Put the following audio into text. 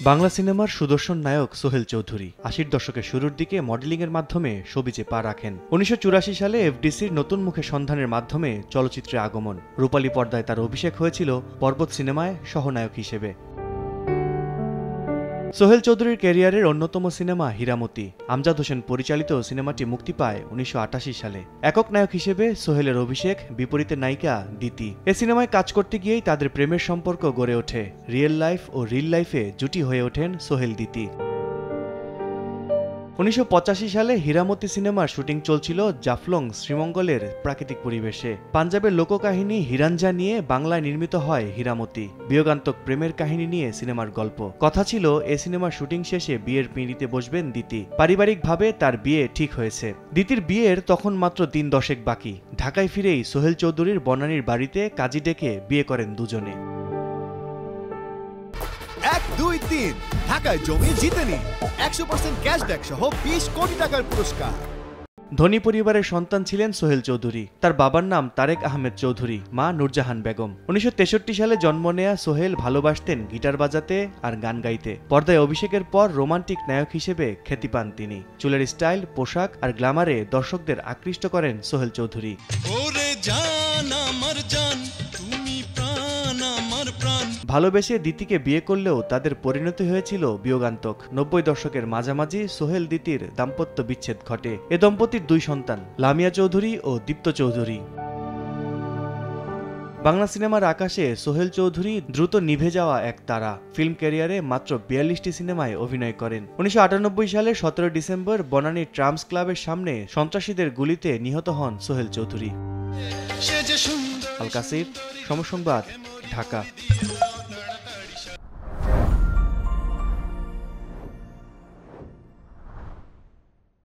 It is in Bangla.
বাংলা সিনেমার সুদর্শন নায়ক সোহেল চৌধুরী ৮০ দশকের শুরুর দিকে মডেলিংয়ের মাধ্যমে শোবিজে পা রাখেন। ১৯৮৪ সালে এফডিসির নতুন মুখে সন্ধানের মাধ্যমে চলচ্চিত্রে আগমন। রূপালী পর্দায় তার অভিষেক হয়েছিল পর্বত সিনেমায় সহনায়ক হিসেবে। সোহেল চৌধুরীর ক্যারিয়ারের অন্যতম সিনেমা হীরামতি। আমজাদ হোসেন পরিচালিত সিনেমাটি মুক্তি পায় ১৯৮৮ সালে। একক নায়ক হিসেবে সোহেলের অভিষেক, বিপরীতে নায়িকা দিতি। এ সিনেমায় কাজ করতে গিয়েই তাদের প্রেমের সম্পর্ক গড়ে ওঠে। রিয়েল লাইফ ও রিল লাইফে জুটি হয়ে ওঠেন সোহেল দিতি। ১৯৮৫ সালে হীরামতি সিনেমার শুটিং চলছিল জাফলং শ্রীমঙ্গলের প্রাকৃতিক পরিবেশে। পাঞ্জাবের লোককাহিনী হিরাঞ্জা নিয়ে বাংলায় নির্মিত হয় হীরামতি। বিয়োগান্তক প্রেমের কাহিনী নিয়ে সিনেমার গল্প। কথা ছিল এ সিনেমার শুটিং শেষে বিয়ের পিঁড়িতে বসবেন দিতি। পারিবারিকভাবে তার বিয়ে ঠিক হয়েছে। দিতির বিয়ের তখন মাত্র দিন ১০ বাকি। ঢাকায় ফিরেই সোহেল চৌধুরীর বনানীর বাড়িতে কাজী ডেকে বিয়ে করেন দুজনে। ১, ২, ৩ ঢাকায় জমি জিতে নিন ১০০% ক্যাশব্যাক সহ ২০ কোটি টাকার পুরস্কার। ধনী পরিবারের সন্তান ছিলেন সোহেল চৌধুরী। তার বাবার নাম তারেক আহমেদ চৌধুরী, মা নূরজাহান বেগম। ১৯৬৩ সালে জন্ম নেয়া সোহেল ভালোবাসতেন গিটার বাজাতে আর গান গাইতে। পর্দায় অভিষেকের পর রোমান্টিক নায়ক হিসেবে খ্যাতি পান তিনি। চুলের স্টাইল, পোশাক আর গ্ল্যামারে দর্শকদের আকৃষ্ট করেন সোহেল চৌধুরী। ভালোবেসে দিতিকে বিয়ে করলেও তাদের পরিণতি হয়েছিল বিয়োগান্তক। ৯০ দশকের মাঝামাঝি সোহেল দিতির দাম্পত্য বিচ্ছেদ ঘটে। এ দম্পতির ২ সন্তান, লামিয়া চৌধুরী ও দীপ্ত চৌধুরী। বাংলা সিনেমার আকাশে সোহেল চৌধুরী দ্রুত নিভে যাওয়া এক তারা। ফিল্ম ক্যারিয়ারে মাত্র ৪২টি সিনেমায় অভিনয় করেন। ১৯৯৮ সালের ১৭ ডিসেম্বর বনানীর ট্রামস ক্লাবের সামনে সন্ত্রাসীদের গুলিতে নিহত হন সোহেল চৌধুরী। আল কাসির, সময় সংবাদ, ঢাকা।